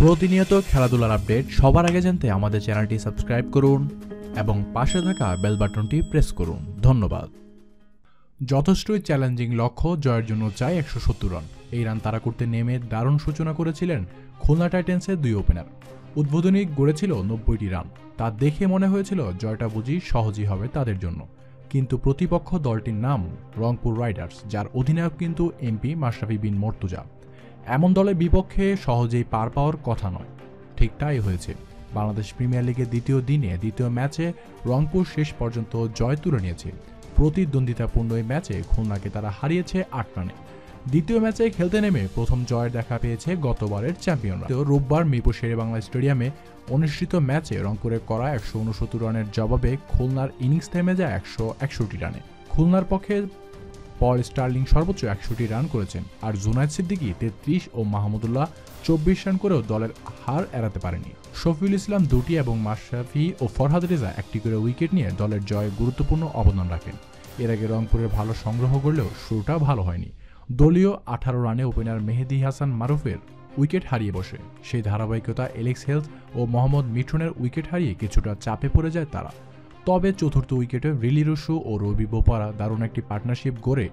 প্রতিনিয়ত খেলাধুলার আপডেট সবার আগে জানতে আমাদের চ্যানেলটি সাবস্ক্রাইব করুন এবং পাশে থাকা বেল বাটনটি প্রেস করুন। ধন্যবাদ। যথেষ্টই চ্যালেঞ্জিং লক্ষ্য, জয়ের জন্য চাই 170 রান। এই রান তাড়া করতে নেমে দারুণ সূচনা করেছিলেন খুলনা টাইটান্সের দুই ওপেনার। উদ্বোধনী গড়েছিল 90টি রান। তা দেখে মনে হয়েছিল জয়টা বুঝি সহজই হবে তাদের জন্য। কিন্তু প্রতিপক্ষ দলটির নাম রংপুর রাইডার্স, যার অধিনায়ক কিন্তু এমপি মাশরাফি বিন মর্তুজা। এমন দলের বিপক্ষে সহজেই পার পাওয়ার কথা নয়। ঠিক তাই হয়েছে। বাংলাদেশ প্রিমিয়ার লিগের দ্বিতীয় দিনে দ্বিতীয় ম্যাচে রংপুর শেষ পর্যন্ত জয় তুলে নিয়েছে। প্রতিদ্বন্দ্বিতাপূর্ণ এই ম্যাচে খুলনাকে তারা হারিয়েছে 8 রানে। দ্বিতীয় ম্যাচে খেলতে নেমে প্রথম জয়ের দেখা পেয়েছে গতবারের চ্যাম্পিয়নরা। রোববার মিরপুর শেরেবাংলা স্টেডিয়ামে অনুষ্ঠিত ম্যাচে রংপুরের করা 169 রানের জবাবে খুলনার ইনিংস থেমে যায় 161 রানে। খুলনার পক্ষে পল স্টার্লিং সর্বোচ্চ 61 রান করেছেন, আর জুনায়েদ সিদ্দিকী 33 ও মাহমুদুল্লাহ 24 রান করেও দলের হার এড়াতে পারেনি। শফিউল ইসলাম 2টি এবং মাশরাফি ও ফরহাদ রেজা 1টি করে উইকেট নিয়ে দলের জয়ে গুরুত্বপূর্ণ অবদান রাখেন। এর আগে রংপুরের ভালো সংগ্রহ করলেও শুরুটা ভালো হয়নি। দলীয় 18 রানে ওপেনার মেহেদী হাসান মারুফের উইকেট হারিয়ে বসে। সেই ধারাবাহিকতা এলেক্স হেলস ও মোহাম্মদ মিঠুনের উইকেট হারিয়ে কিছুটা চাপে পড়ে যায় তারা। তবে চতুর্থ উইকেটে রিলি রুশু ও রবি বোপারা দারুণ একটি পার্টনারশিপ গড়ে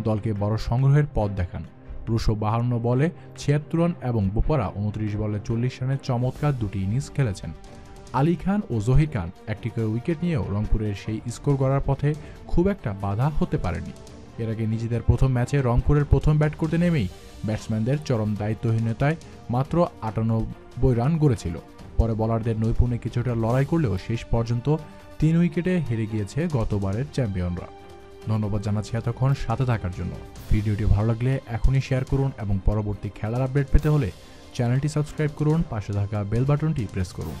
দলকে বড় সংগ্রহের পথ দেখান। রুশো 52 বলে 76 রান এবং বোপারা 29 বলে 40 রানের চমৎকার দুটি ইনিংস খেলেছেন। আলী খান ও জহির খান 1টি করে উইকেট নিয়েও রংপুরের সেই স্কোর গড়ার পথে খুব একটা বাধা হতে পারেনি। এর আগে নিজেদের প্রথম ম্যাচে রংপুরের প্রথম ব্যাট করতে নেমেই ব্যাটসম্যানদের চরম দায়িত্বহীনতায় মাত্র 98 রান গড়েছিল। পরে বোলারদের নৈপুণ্যে কিছুটা লড়াই করলেও শেষ পর্যন্ত 3 উইকেটে হেরে গিয়েছে গতবারের চ্যাম্পিয়নরা। ধন্যবাদ জানাচ্ছি এতক্ষণ সাথে থাকার জন্য। ভিডিওটি ভালো লাগলে এখনই শেয়ার করুন এবং পরবর্তী খেলার আপডেট পেতে হলে চ্যানেলটি সাবস্ক্রাইব করুন, পাশে থাকা বেল বাটনটি প্রেস করুন।